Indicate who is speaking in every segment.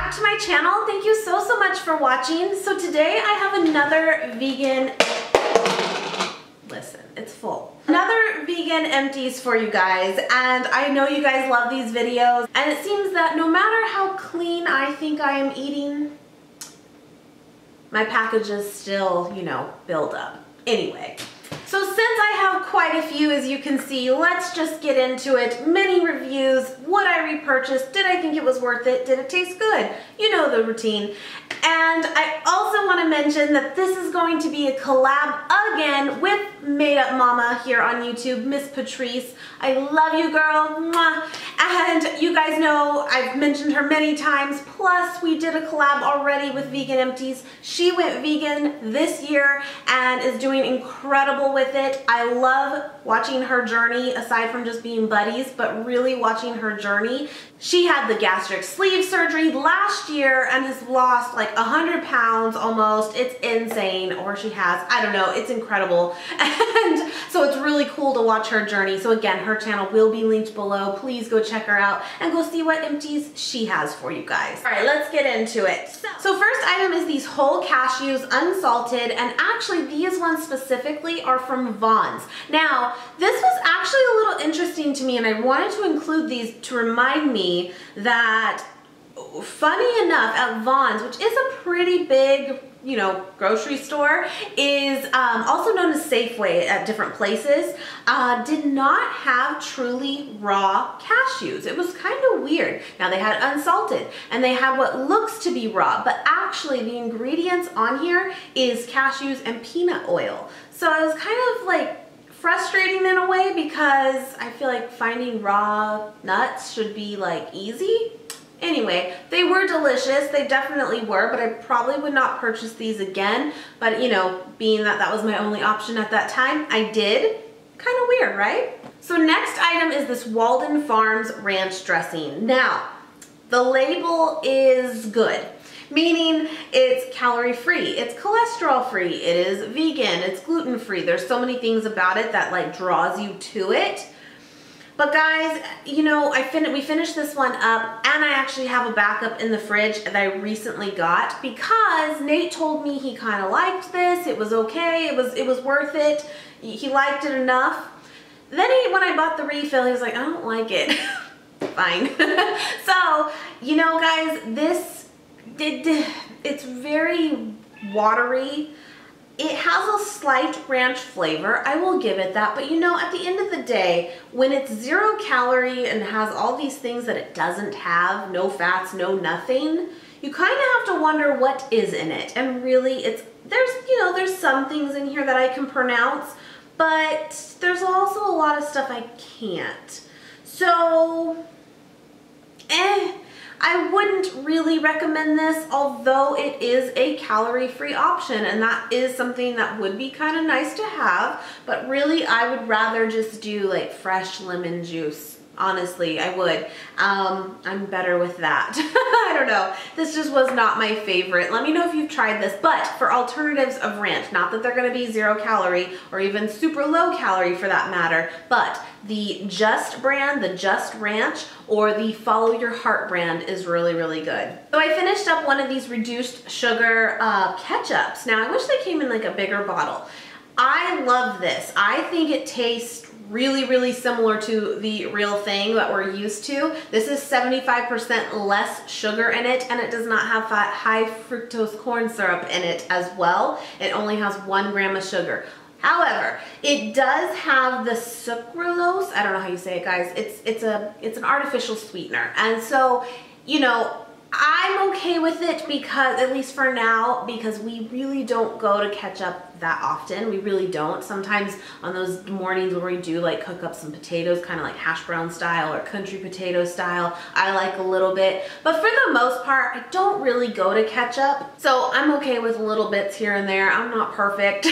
Speaker 1: back to my channel. Thank you so much for watching. So today I have another vegan, listen, it's full. Another vegan empties for you guys, and I know you guys love these videos, and it seems that no matter how clean I think I am eating, my packages still, you know, build up. Anyway. So since I have quite a few, as you can see, let's just get into it. Mini reviews, would I repurchase? Did I think it was worth it? Did it taste good? You know the routine. And I also want to mention that this is going to be a collab again with MadeUpMama here on YouTube, Miss Patrice. I love you, girl. Mwah. And you guys know I've mentioned her many times. Plus, we did a collab already with Vegan Empties. She went vegan this year and is doing incredible with it. I love watching her journey, aside from just being buddies, but really watching her journey. She had the gastric sleeve surgery last year and has lost like 100 pounds almost. It's insane, or she has, I don't know, it's incredible. And so it's really cool to watch her journey. So again, her channel will be linked below. Please go check her out and go see what empties she has for you guys. All right, let's get into it. So first item is these whole cashews, unsalted, and actually these ones specifically are from Vons. Now, this was actually a little interesting to me, and I wanted to include these to remind me that, funny enough, at Vons, which is a pretty big, you know, grocery store, is also known as Safeway at different places, did not have truly raw cashews. It was kind of weird. Now they had unsalted and they had what looks to be raw, but actually the ingredients on here is cashews and peanut oil. So I was kind of like frustrating in a way, because I feel like finding raw nuts should be like easy. Anyway, they were delicious. They definitely were, but I probably would not purchase these again. But you know, being that that was my only option at that time, I did. Kind of weird, right? So next item is this Walden Farms ranch dressing. Now, the label is good, meaning it's calorie-free, it's cholesterol-free, it is vegan, it's gluten-free. There's so many things about it that like draws you to it. But guys, you know, we finished this one up, and I actually have a backup in the fridge that I recently got because Nate told me he kind of liked this. It was okay. It was worth it. He liked it enough. Then when I bought the refill, he was like, I don't like it. Fine. So, you know, guys, it's very watery. It has a slight ranch flavor, I will give it that, but you know, at the end of the day, when it's 0 calorie and has all these things that it doesn't have, no fats, no nothing, you kind of have to wonder what is in it. And really, there's some things in here that I can pronounce, but there's also a lot of stuff I can't. So, I wouldn't really recommend this, although it is a calorie-free option, and that is something that would be kind of nice to have, but really I would rather just do like fresh lemon juice. Honestly, I would. I'm better with that. I don't know. This just was not my favorite. Let me know if you've tried this, but for alternatives of ranch, not that they're gonna be 0 calorie or even super low calorie for that matter, but the Just brand, the Just Ranch, or the Follow Your Heart brand is really, really good. So I finished up one of these reduced sugar ketchups. Now I wish they came in like a bigger bottle. I love this. I think it tastes really, really similar to the real thing that we're used to. This is 75% less sugar in it, and it does not have high fructose corn syrup in it as well. It only has 1 gram of sugar. However, it does have the sucralose. I don't know how you say it, guys. It's an artificial sweetener, and so, you know, I'm okay with it because, at least for now, because we really don't go to ketchup that often. We really don't. Sometimes on those mornings where we do like cook up some potatoes, kind of like hash brown style or country potato style, I like a little bit. But for the most part, I don't really go to ketchup. So I'm okay with little bits here and there. I'm not perfect.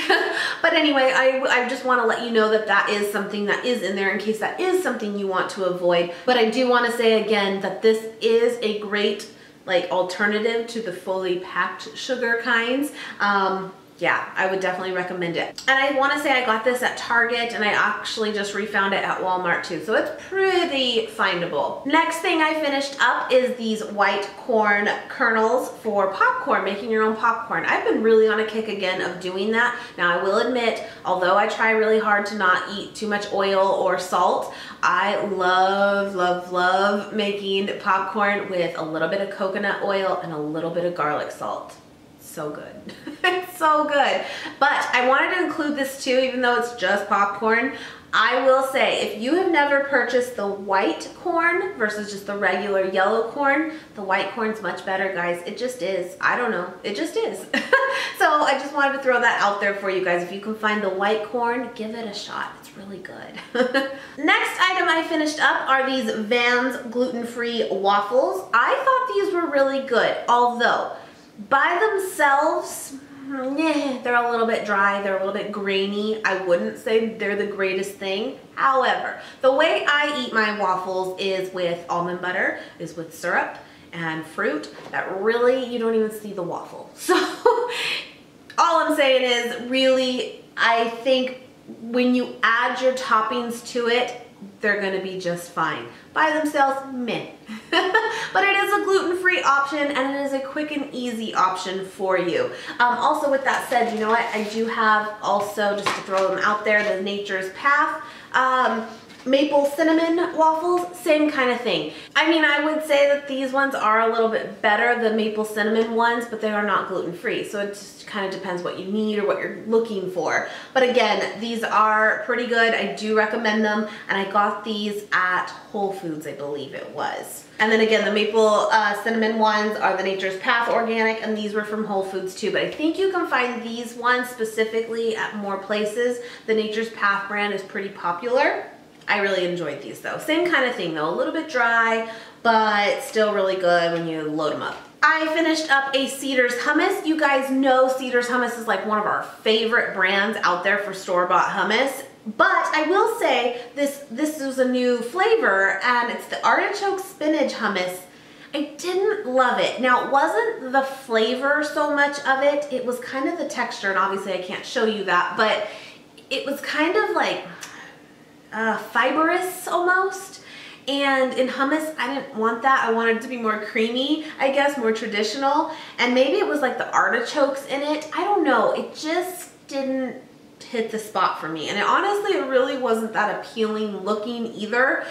Speaker 1: But anyway, I just want to let you know that that is something that is in there in case that is something you want to avoid. But I do want to say again that this is a great like alternative to the fully packed sugar kinds. yeah, I would definitely recommend it. And I want to say I got this at Target, and I actually just refound it at Walmart too, so it's pretty findable. Next thing I finished up is these white corn kernels for popcorn, making your own popcorn. I've been really on a kick again of doing that. Now I will admit, although I try really hard to not eat too much oil or salt, I love, love, love making popcorn with a little bit of coconut oil and a little bit of garlic salt. So good. It's so good. But I wanted to include this too, even though it's just popcorn. I will say, if you have never purchased the white corn versus just the regular yellow corn, the white corn's much better, guys. It just is. I don't know. It just is. So I just wanted to throw that out there for you guys. If you can find the white corn, give it a shot. It's really good. Next item I finished up are these Vans gluten-free waffles. I thought these were really good, although by themselves, they're a little bit dry, they're a little bit grainy. I wouldn't say they're the greatest thing. However, the way I eat my waffles is with almond butter, is with syrup and fruit that really, you don't even see the waffle. So all I'm saying is, really, I think when you add your toppings to it, they're gonna be just fine. By themselves, meh. But it is a gluten-free option, and it is a quick and easy option for you. Also, with that said, you know what? I do have also, just to throw them out there, the Nature's Path maple cinnamon waffles, same kind of thing. I mean, I would say that these ones are a little bit better, the maple cinnamon ones, but they are not gluten-free, so it just kind of depends what you need or what you're looking for. But again, these are pretty good. I do recommend them, and I got these at Whole Foods, I believe it was. And then again, the maple cinnamon ones are the Nature's Path organic, and these were from Whole Foods too. But I think you can find these ones specifically at more places. The Nature's Path brand is pretty popular. I really enjoyed these though. Same kind of thing though, a little bit dry, but still really good when you load them up. I finished up a Cedars hummus. You guys know Cedars hummus is like one of our favorite brands out there for store-bought hummus. But I will say this is a new flavor, and it's the artichoke spinach hummus. I didn't love it. Now, it wasn't the flavor so much of it. It was kind of the texture, and obviously I can't show you that, but it was kind of like fibrous almost. And in hummus, I didn't want that. I wanted it to be more creamy, I guess, more traditional. And maybe it was like the artichokes in it. I don't know. It just didn't hit the spot for me. And honestly, it really wasn't that appealing looking either.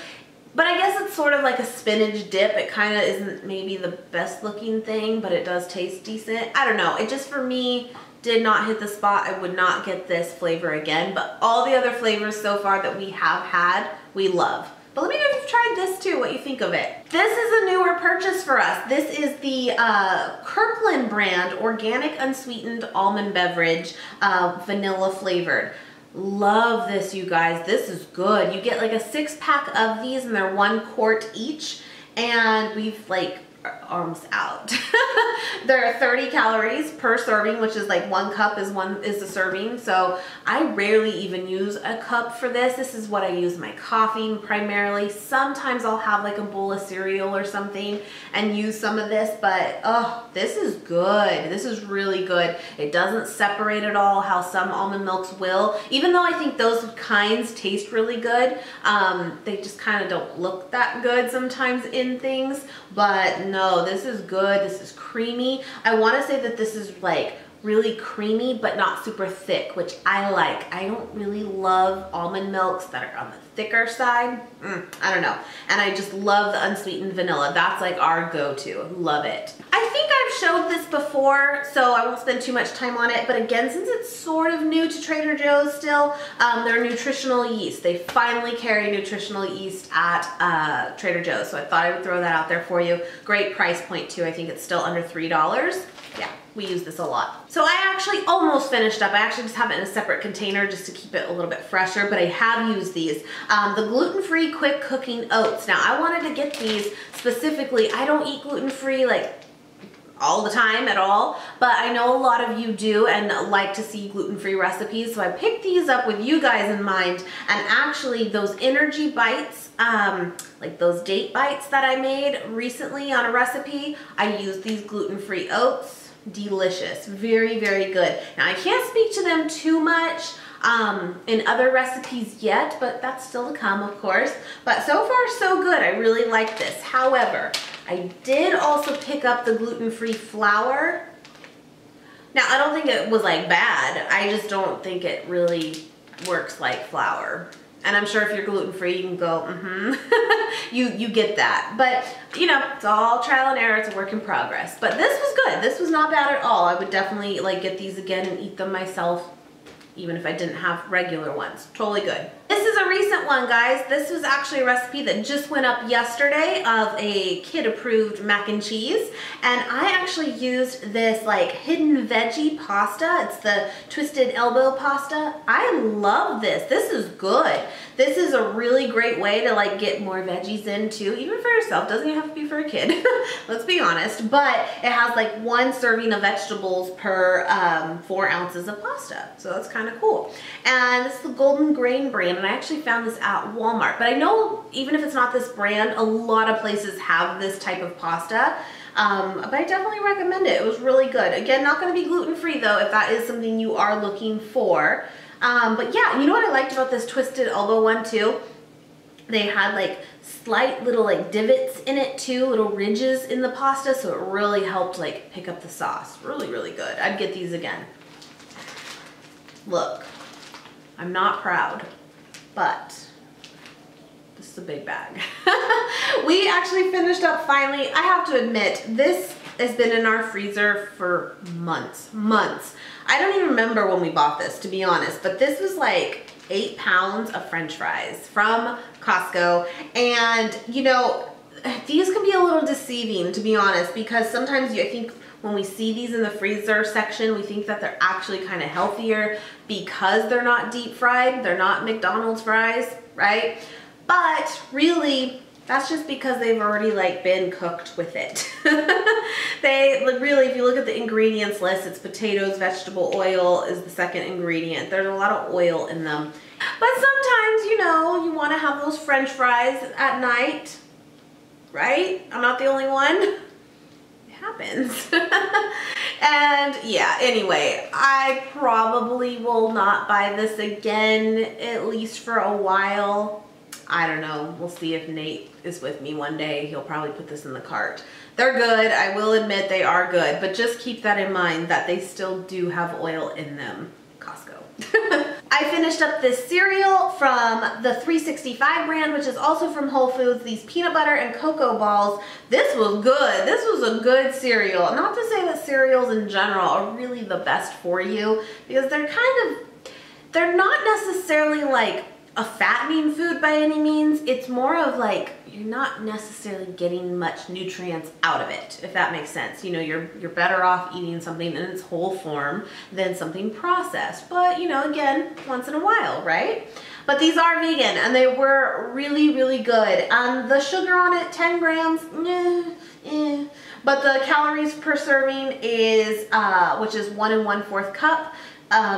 Speaker 1: But I guess it's sort of like a spinach dip. It kind of isn't maybe the best looking thing, but it does taste decent. I don't know. It just, for me, did not hit the spot. I would not get this flavor again, but all the other flavors so far that we have had, we love. But let me know if you've tried this too, what you think of it. This is a newer purchase for us. This is the Kirkland brand organic unsweetened almond beverage, vanilla flavored. Love this, you guys. This is good. You get like a 6-pack of these, and they're 1 quart each, and we've like arms out. There are 30 calories per serving, which is like 1 cup is the serving. So I rarely even use a cup for this. This is what I use my coffee primarily. Sometimes I'll have like a bowl of cereal or something and use some of this, but oh, this is good. This is really good. It doesn't separate at all how some almond milks will. Even though I think those kinds taste really good, they just kind of don't look that good sometimes in things. But no, this is good. This is creamy. I want to say that this is like really creamy but not super thick, which I like. I don't really love almond milks that are on the thicker side. I don't know. And I just love the unsweetened vanilla. That's like our go-to. Love it. I think I've showed this before, so I won't spend too much time on it. But again, since it's sort of new to Trader Joe's still, they're nutritional yeast. They finally carry nutritional yeast at Trader Joe's. So I thought I would throw that out there for you. Great price point too. I think it's still under $3. Yeah, we use this a lot. So I actually almost finished up. I actually just have it in a separate container just to keep it a little bit fresher, but I have used these. The gluten-free quick cooking oats. Now I wanted to get these specifically. I don't eat gluten-free like all the time at all, but I know a lot of you do and like to see gluten-free recipes, so I picked these up with you guys in mind. And actually those energy bites, like those date bites that I made recently on a recipe, I used these gluten-free oats. delicious. Very, very good. Now I can't speak to them too much in other recipes yet, but that's still to come, of course. But so far so good. I really like this. However, I did also pick up the gluten-free flour. Now I don't think it was like bad. I just don't think it really works like flour. And I'm sure if you're gluten-free, you can go, you get that. But, you know, it's all trial and error. It's a work in progress. But this was good. This was not bad at all. I would definitely like get these again and eat them myself, even if I didn't have regular ones. Totally good. This is a recent one, guys. This was actually a recipe that just went up yesterday of a kid-approved mac and cheese. And I actually used this like hidden veggie pasta. It's the twisted elbow pasta. I love this. This is good. This is a really great way to like get more veggies in too, even for yourself. Doesn't even have to be for a kid. Let's be honest. But it has like 1 serving of vegetables per 4 ounces of pasta. So that's kind of cool. And this is the Golden Grain brand. And I actually found this at Walmart. But I know even if it's not this brand, a lot of places have this type of pasta. But I definitely recommend it. It was really good. Again, not going to be gluten-free though, if that is something you are looking for. But yeah, you know what I liked about this twisted elbow one too? They had like slight little like divots in it too, little ridges in the pasta, so it really helped like pick up the sauce. Really, really good. I'd get these again. Look, I'm not proud, but this is a big bag. We actually finished up finally. I have to admit, this has been in our freezer for months. I don't even remember when we bought this, to be honest, but this was like 8 pounds of French fries from Costco. And you know, these can be a little deceiving, to be honest, because sometimes I think when we see these in the freezer section, we think that they're actually kind of healthier because they're not deep fried. They're not McDonald's fries, right? But really, that's just because they've already like been cooked with it. They really, if you look at the ingredients list, it's potatoes, vegetable oil is the second ingredient. There's a lot of oil in them. But sometimes, you know, you want to have those French fries at night, right? I'm not the only one. Happens. And yeah, anyway, I probably will not buy this again, at least for a while. I don't know. We'll see if Nate is with me one day. He'll probably put this in the cart. They're good. I will admit they are good, but just keep that in mind that they still do have oil in them. Costco. I finished up this cereal from the 365 brand, which is also from Whole Foods. These peanut butter and cocoa balls. This was good. This was a good cereal. Not to say that cereals in general are really the best for you, because they're not necessarily like a fattening food by any means. It's more of like, you're not necessarily getting much nutrients out of it, if that makes sense. You know, you're better off eating something in its whole form than something processed. But, you know, again, once in a while, right? But these are vegan and they were really, really good. The sugar on it, 10 grams, But the calories per serving is, which is 1 1/4 cup.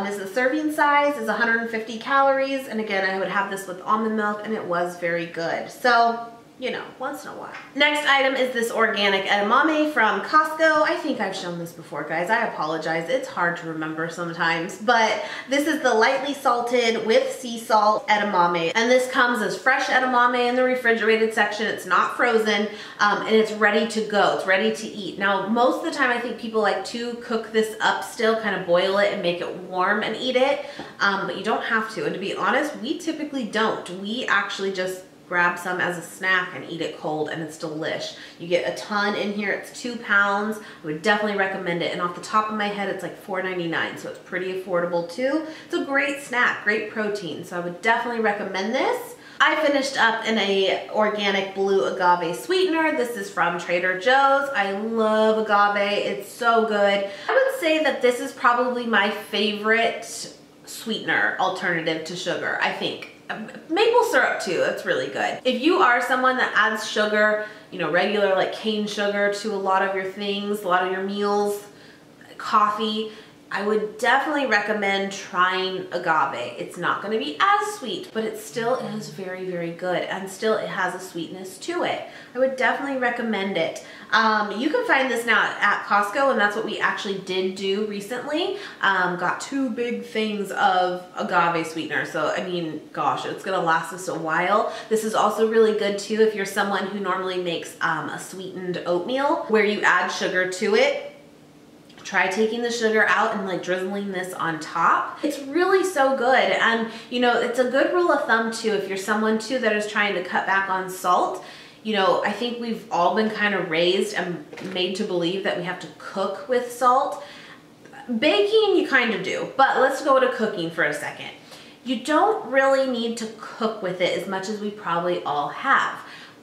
Speaker 1: Is the serving size, is 150 calories. And again, I would have this with almond milk and it was very good. So, you know, once in a while. Next item is this organic edamame from Costco. I think I've shown this before, guys. I apologize. It's hard to remember sometimes, but this is the lightly salted with sea salt edamame. And this comes as fresh edamame in the refrigerated section. It's not frozen, and it's ready to go. It's ready to eat. Now, most of the time, I think people like to cook this up still, kind of boil it and make it warm and eat it, but you don't have to. And to be honest, we typically don't. We actually just grab some as a snack and eat it cold, and it's delish. You get a ton in here. It's 2 pounds. I would definitely recommend it. And off the top of my head, it's like $4.99, so it's pretty affordable too. It's a great snack, great protein. So I would definitely recommend this. I finished up in a organic blue agave sweetener. This is from Trader Joe's. I love agave. It's so good. I would say that this is probably my favorite sweetener alternative to sugar, I think. Maple syrup too, that's really good. If you are someone that adds sugar, you know, regular like cane sugar to a lot of your things, a lot of your meals, coffee, I would definitely recommend trying agave. It's not going to be as sweet, but it still is very, very good, and still it has a sweetness to it. I would definitely recommend it. You can find this now at Costco, and that's what we actually did do recently. Got 2 big things of agave sweetener. So, I mean, gosh, it's going to last us a while. This is also really good too if you're someone who normally makes a sweetened oatmeal where you add sugar to it. Try taking the sugar out and like drizzling this on top. It's really so good. And you know, it's a good rule of thumb too, if you're someone too that is trying to cut back on salt. You know, I think we've all been kind of raised and made to believe that we have to cook with salt. Baking, you kind of do, but let's go to cooking for a second. You don't really need to cook with it as much as we probably all have.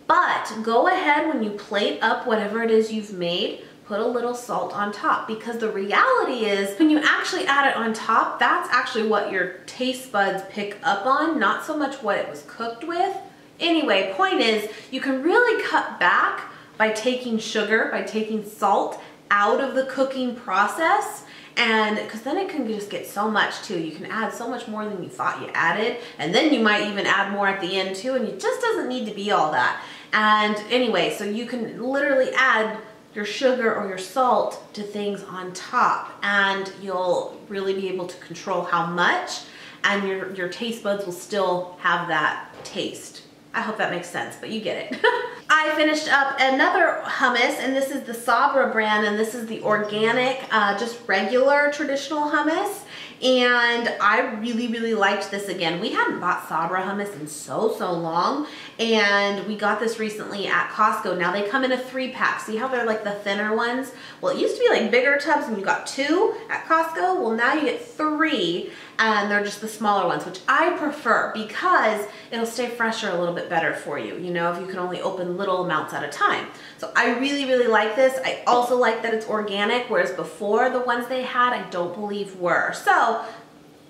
Speaker 1: But go ahead when you plate up whatever it is you've made, put a little salt on top, because the reality is when you actually add it on top, that's actually what your taste buds pick up on, not so much what it was cooked with. Anyway, point is you can really cut back by taking sugar, by taking salt out of the cooking process, and because then it can just get so much too. You can add so much more than you thought you added, and then you might even add more at the end too, and it just doesn't need to be all that. And anyway, so you can literally add your sugar or your salt to things on top, and you'll really be able to control how much, and your taste buds will still have that taste. I hope that makes sense, but you get it. I finished up another hummus, and this is the Sabra brand, and this is the organic, just regular traditional hummus. And I really, really liked this again. We hadn't bought Sabra hummus in so long, and we got this recently at Costco. Now they come in a 3-pack. See how they're like the thinner ones? Well, it used to be like bigger tubs and you got 2 at Costco. Well, now you get 3, and they're just the smaller ones, which I prefer because it'll stay fresher a little bit better for you, you know, if you can only open little amounts at a time. So I really, really like this. I also like that it's organic, whereas before the ones they had, I don't believe were. So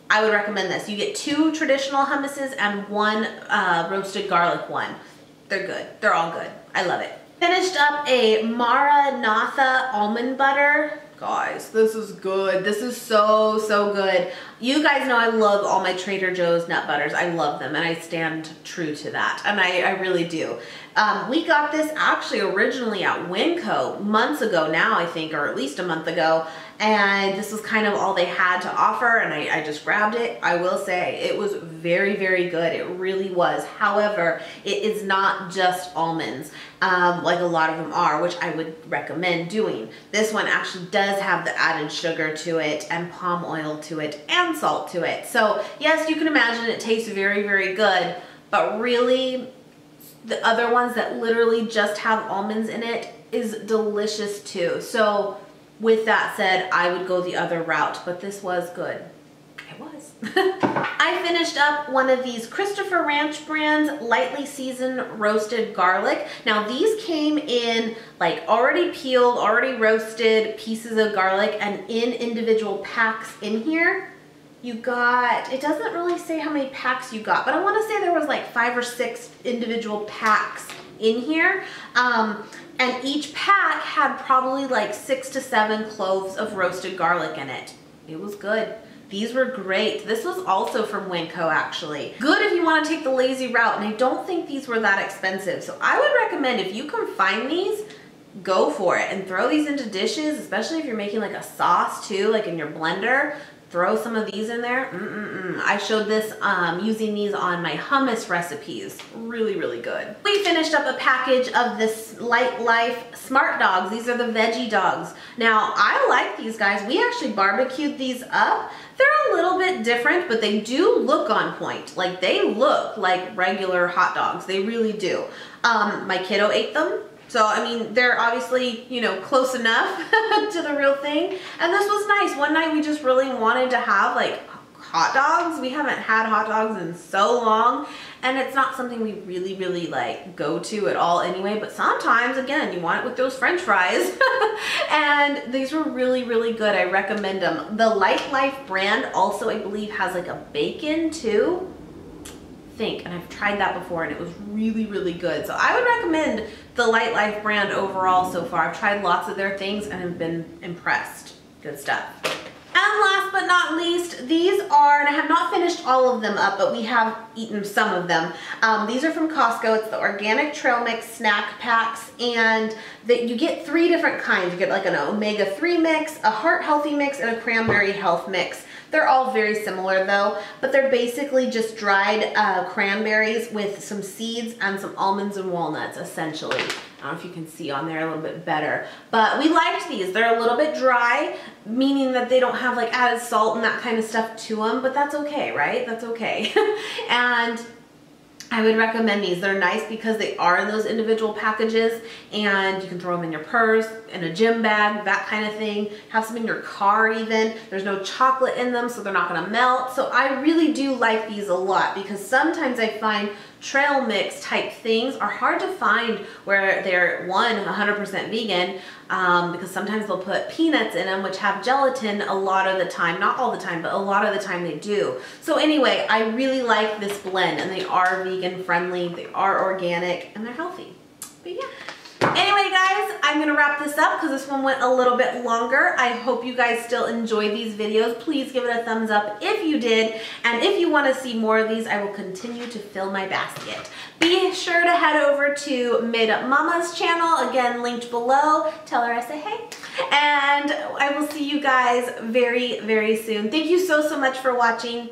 Speaker 1: I would recommend this. You get 2 traditional hummuses and 1 roasted garlic one. They're good. They're all good. I love it. Finished up a Maranatha almond butter. Guys, this is good. This is so, so good. You guys know I love all my Trader Joe's nut butters. I love them, and I stand true to that, and I really do. We got this actually originally at Winco months ago now, I think, or at least a month ago, and this was kind of all they had to offer, and I just grabbed it. I will say it was very, very good. It really was. However, it is not just almonds like a lot of them are, which I would recommend doing. This one actually does have the added sugar to it and palm oil to it and salt to it. So yes, you can imagine it tastes very, very good, but really the other ones that literally just have almonds in it is delicious too. So with that said, I would go the other route, but this was good. It was. I finished up one of these Christopher Ranch brands lightly seasoned roasted garlic. Now these came in like already peeled, already roasted pieces of garlic, and in individual packs in here. You got, it doesn't really say how many packs you got, but I want to say there was like 5 or 6 individual packs in here. And each pack had probably like 6 to 7 cloves of roasted garlic in it. It was good. These were great. This was also from Winco actually. Good if you want to take the lazy route, and I don't think these were that expensive. So I would recommend, if you can find these, go for it and throw these into dishes, especially if you're making like a sauce too, like in your blender. Throw some of these in there. I showed this using these on my hummus recipes. Really, really good. We finished up a package of this Light Life Smart Dogs. These are the veggie dogs. Now, I like these guys. We actually barbecued these up. They're a little bit different, but they do look on point. Like, they look like regular hot dogs. They really do. My kiddo ate them. So, I mean, they're obviously, you know, close enough to the real thing. And this was nice. One night we just really wanted to have like hot dogs. We haven't had hot dogs in so long. And it's not something we really, really like go to at all anyway. But sometimes, again, you want it with those French fries. And these were really, really good. I recommend them. The Light Life brand also, I believe, has like a bacon too. And I've tried that before, and it was really, really good. So I would recommend the Light Life brand overall so far. I've tried lots of their things and have been impressed. Good stuff. And last but not least, these are, and I have not finished all of them up, but we have eaten some of them. These are from Costco. It's the organic trail mix snack packs, and you get 3 different kinds. You get like an omega-3 mix, a heart healthy mix, and a cranberry health mix. They're all very similar though, but they're basically just dried cranberries with some seeds and some almonds and walnuts, essentially. I don't know if you can see on there a little bit better, but we liked these. They're a little bit dry, meaning that they don't have like added salt and that kind of stuff to them, but that's okay, right? That's okay. And I would recommend these. They're nice because they are in those individual packages, and you can throw them in your purse, in a gym bag, that kind of thing. Have some in your car even. There's no chocolate in them, so they're not gonna melt. So I really do like these a lot because sometimes I find trail mix type things are hard to find where they're 100% vegan, because sometimes they'll put peanuts in them, which have gelatin a lot of the time. Not all the time, but a lot of the time they do. So anyway, I really like this blend, and they are vegan friendly, they are organic, and they're healthy. But yeah. Anyway guys, I'm gonna wrap this up because this one went a little bit longer. I hope you guys still enjoy these videos. Please give it a thumbs up if you did, and if you want to see more of these, I will continue to fill my basket. Be sure to head over to MadeUpMama's channel, again linked below. Tell her I say hey, and I will see you guys very, very soon. Thank you so much for watching.